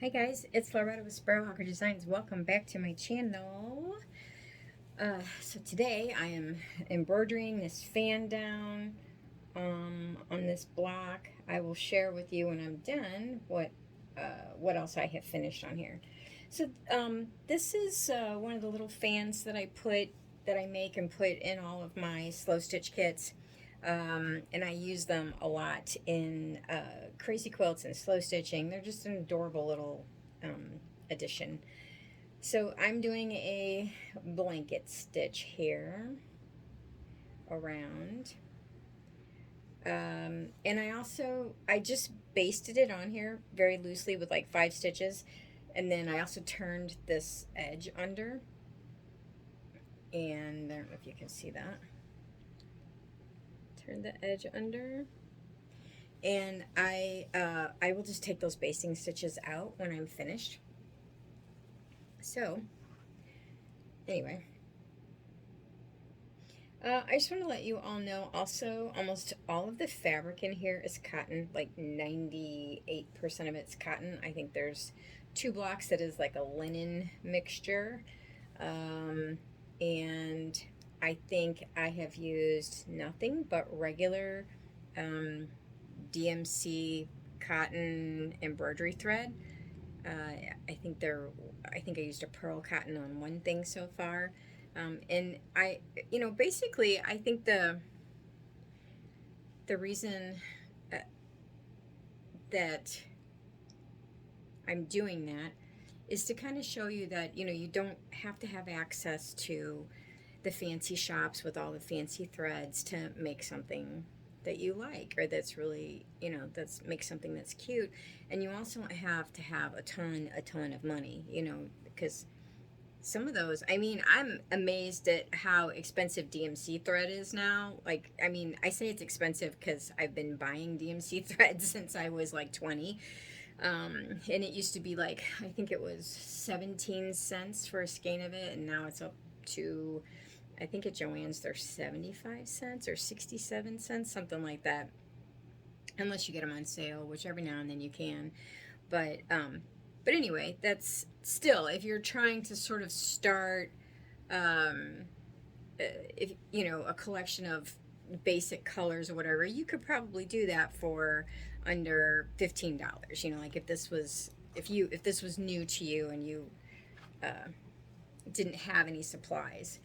Hi guys, it's Loretta with Sparrowhawker Designs. Welcome back to my channel. So today I am embroidering this fan down on this block. I will share with you when I'm done what else I have finished on here. So this is one of the little fans that I make and put in all of my slow stitch kits. And I use them a lot in crazy quilts and slow stitching. They're just an adorable little addition. So I'm doing a blanket stitch here around. And I just basted it on here very loosely with like 5 stitches. And then I also turned this edge under. And I don't know if you can see that. Turn the edge under. And I will just take those basting stitches out when I'm finished. So anyway, I just want to let you all know also, almost all of the fabric in here is cotton, like 98% of it's cotton. I think there's 2 blocks that is like a linen mixture. And I think I have used nothing but regular DMC cotton embroidery thread. I think I used a pearl cotton on one thing so far. And basically, I think the reason uh, that I'm doing that is to kind of show you that, you don't have to have access to the fancy shops with all the fancy threads to make something that you like, or that's really, that's makes something that's cute. And you also have to have a ton of money, because some of those, I mean, I'm amazed at how expensive DMC thread is now. Like, I mean, I say it's expensive because I've been buying DMC thread since I was like 20. And it used to be like, I think it was 17 cents for a skein of it, and now it's up to, I think at Joann's they're 75 cents or 67 cents, something like that. Unless you get them on sale, which every now and then you can. But anyway, that's still, if you're trying to sort of start, um, if a collection of basic colors or whatever, you could probably do that for under $15. Like if this was new to you and you uh, didn't have any supplies.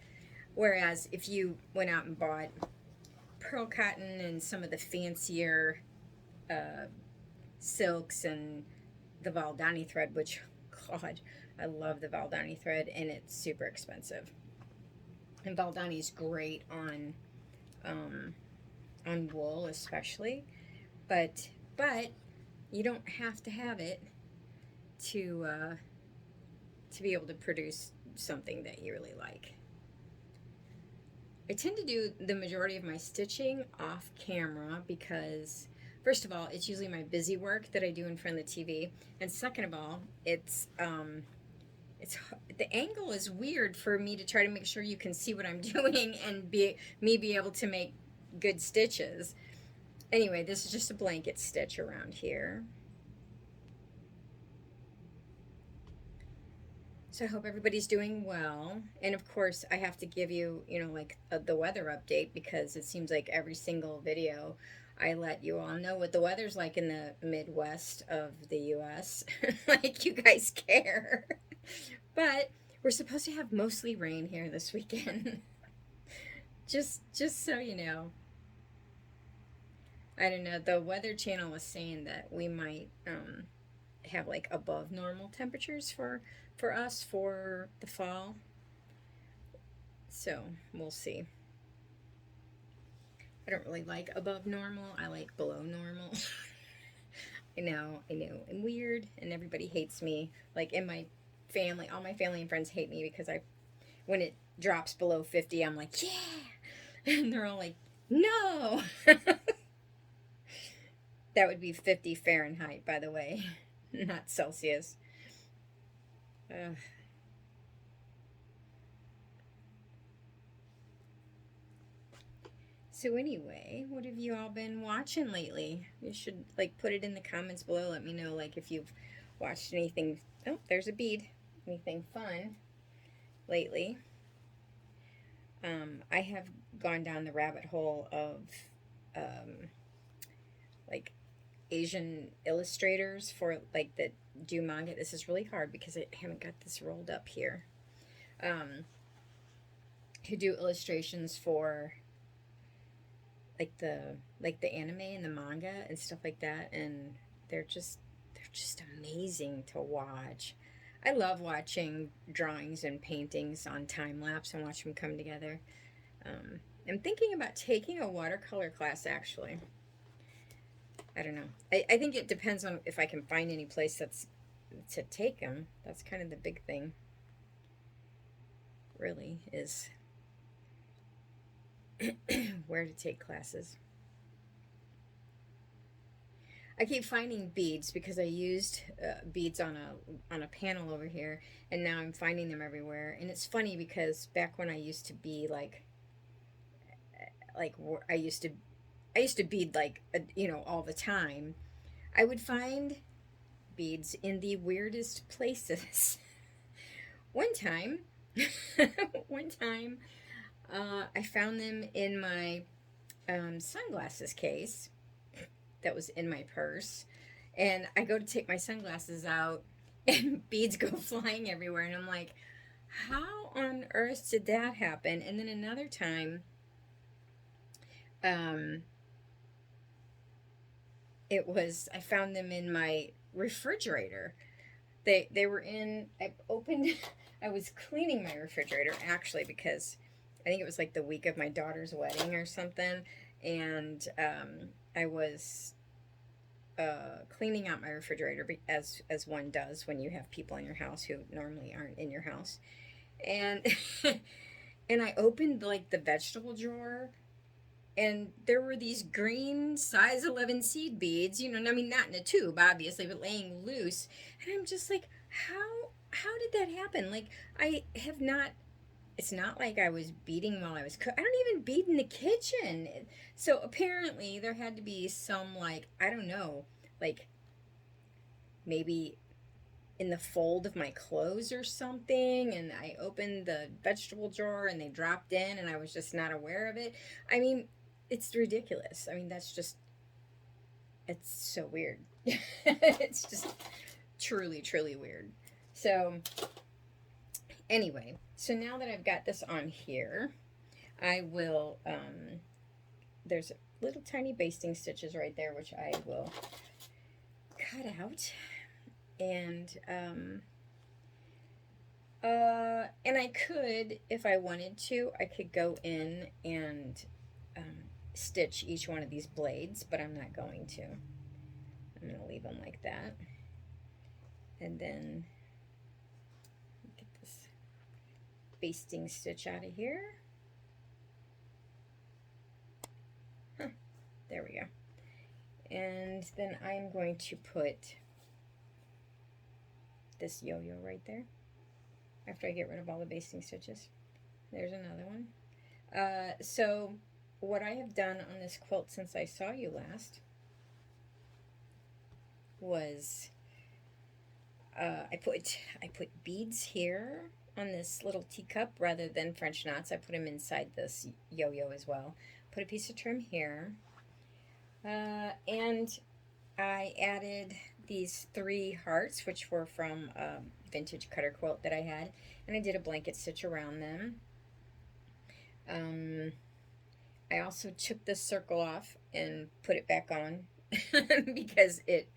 Whereas if you went out and bought pearl cotton and some of the fancier uh, silks and the Valdani thread, which, God, I love the Valdani thread, and it's super expensive. And Valdani is great um, on wool, especially, but you don't have to have it to be able to produce something that you really like. I tend to do the majority of my stitching off camera because, first of all, it's usually my busy work that I do in front of the TV, and second of all, it's the angle is weird for me to try to make sure you can see what I'm doing and be able to make good stitches. Anyway, this is just a blanket stitch around here. So I hope everybody's doing well. And of course, I have to give you, like the weather update, because it seems like every single video I let you all know what the weather's like in the Midwest of the US. Like you guys care. But we're supposed to have mostly rain here this weekend. just so you know. I don't know. The Weather Channel was saying that we might have like above normal temperatures for us for the fall. So we'll see. I don't really like above normal. I like below normal. I know. I'm weird, and everybody hates me. Like in my family, all my family and friends hate me because when it drops below 50, I'm like, yeah, and they're all like, no. That would be 50 Fahrenheit, by the way, not Celsius. Ugh. So anyway, what have you all been watching lately? You should like put it in the comments below. Let me know like if you've watched anything, oh, there's a bead, anything fun lately. I have gone down the rabbit hole of like Asian illustrators for like that do manga. This is really hard because I haven't got this rolled up here. Who do illustrations for like the anime and the manga and stuff like that, and they're just amazing to watch. I love watching drawings and paintings on time lapse and watch them come together. I'm thinking about taking a watercolor class actually. I don't know. I think it depends on if I can find any place that's to take them. That's kind of the big thing. Really is where to take classes. I keep finding beads because I used beads on a panel over here, and now I'm finding them everywhere. And it's funny because back when I used to be like I used to bead like all the time, I would find beads in the weirdest places. one time I found them in my sunglasses case that was in my purse, and I go to take my sunglasses out and beads go flying everywhere, and I'm like, how on earth did that happen? And then another time I found them in my refrigerator. They were in, I was cleaning my refrigerator actually because I think it was like the week of my daughter's wedding or something, and I was cleaning out my refrigerator as one does when you have people in your house who normally aren't in your house, and and I opened like the vegetable drawer, and there were these green size 11 seed beads, I mean not in a tube obviously, but laying loose, and I'm just like, how did that happen? Like, I have not, it's not like I was beading while I was cooking. I don't even bead in the kitchen. So apparently there had to be some, like, I don't know, like maybe in the fold of my clothes or something, and I opened the vegetable drawer and they dropped in and I was just not aware of it. I mean, it's ridiculous. I mean, that's just, it's so weird. It's just truly, truly weird. So anyway, so now that I've got this on here, I will, there's little tiny basting stitches right there, which I will cut out. And I could, if I wanted to, I could go in and stitch each one of these blades, but I'm not going to. I'm going to leave them like that. And then get this basting stitch out of here. There we go. And then I'm going to put this yo-yo right there after I get rid of all the basting stitches. There's another one. So what I have done on this quilt since I saw you last was I put beads here on this little teacup rather than French knots. I put them inside this yo-yo as well. Put a piece of trim here, and I added these 3 hearts, which were from a vintage cutter quilt that I had, and I did a blanket stitch around them. I also took this circle off and put it back on because it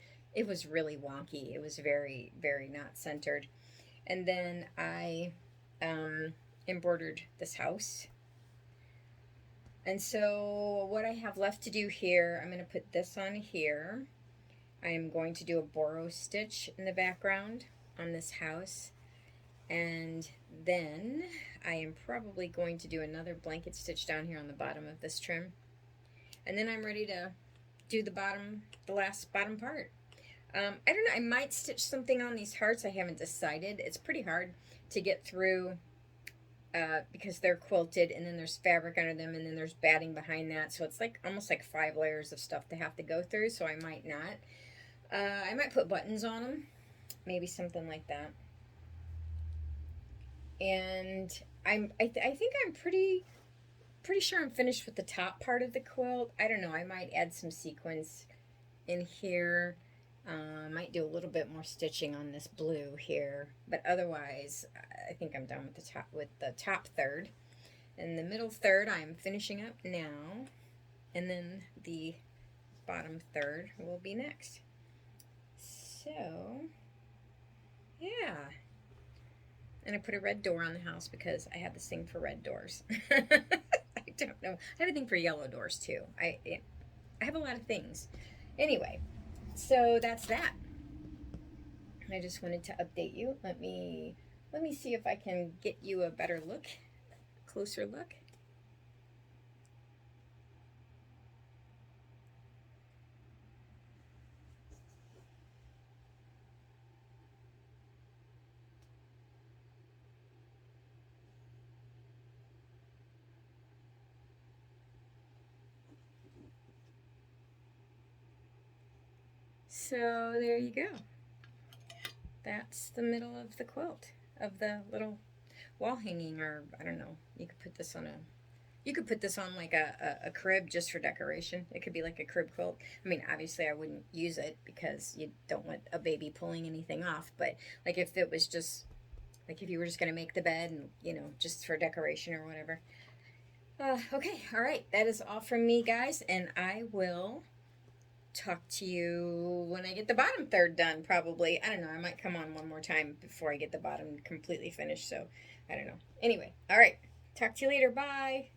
was really wonky. It was very, very not centered. And then I embroidered this house. And so what I have left to do here, I'm going to put this on here. I am going to do a borrow stitch in the background on this house. And then I am probably going to do another blanket stitch down here on the bottom of this trim. And then I'm ready to do the last bottom part. I don't know, I might stitch something on these hearts. I haven't decided. It's pretty hard to get through because they're quilted, and then there's fabric under them, and then there's batting behind that. So it's like almost like 5 layers of stuff to have to go through, so I might not. I might put buttons on them, maybe something like that. And I think I'm pretty sure I'm finished with the top part of the quilt. I don't know, I might add some sequins in here. Might do a little bit more stitching on this blue here, but otherwise I think I'm done with the top third. And the middle third I'm finishing up now, and then the bottom third will be next. So yeah, and I put a red door on the house because I have this thing for red doors. I don't know. I have a thing for yellow doors too. I have a lot of things. Anyway, so that's that. I just wanted to update you. Let me see if I can get you a better look, closer look. So there you go. That's the middle of the quilt, of the little wall hanging, or I don't know. You could put this on like a crib just for decoration. It could be like a crib quilt. I mean, obviously I wouldn't use it because you don't want a baby pulling anything off, but like if it was just like if you were just going to make the bed and, you know, just for decoration or whatever. Okay, all right. That is all from me, guys, and I will talk to you when I get the bottom third done, probably. I don't know. I might come on one more time before I get the bottom completely finished, so I don't know. Anyway, all right. Talk to you later. Bye.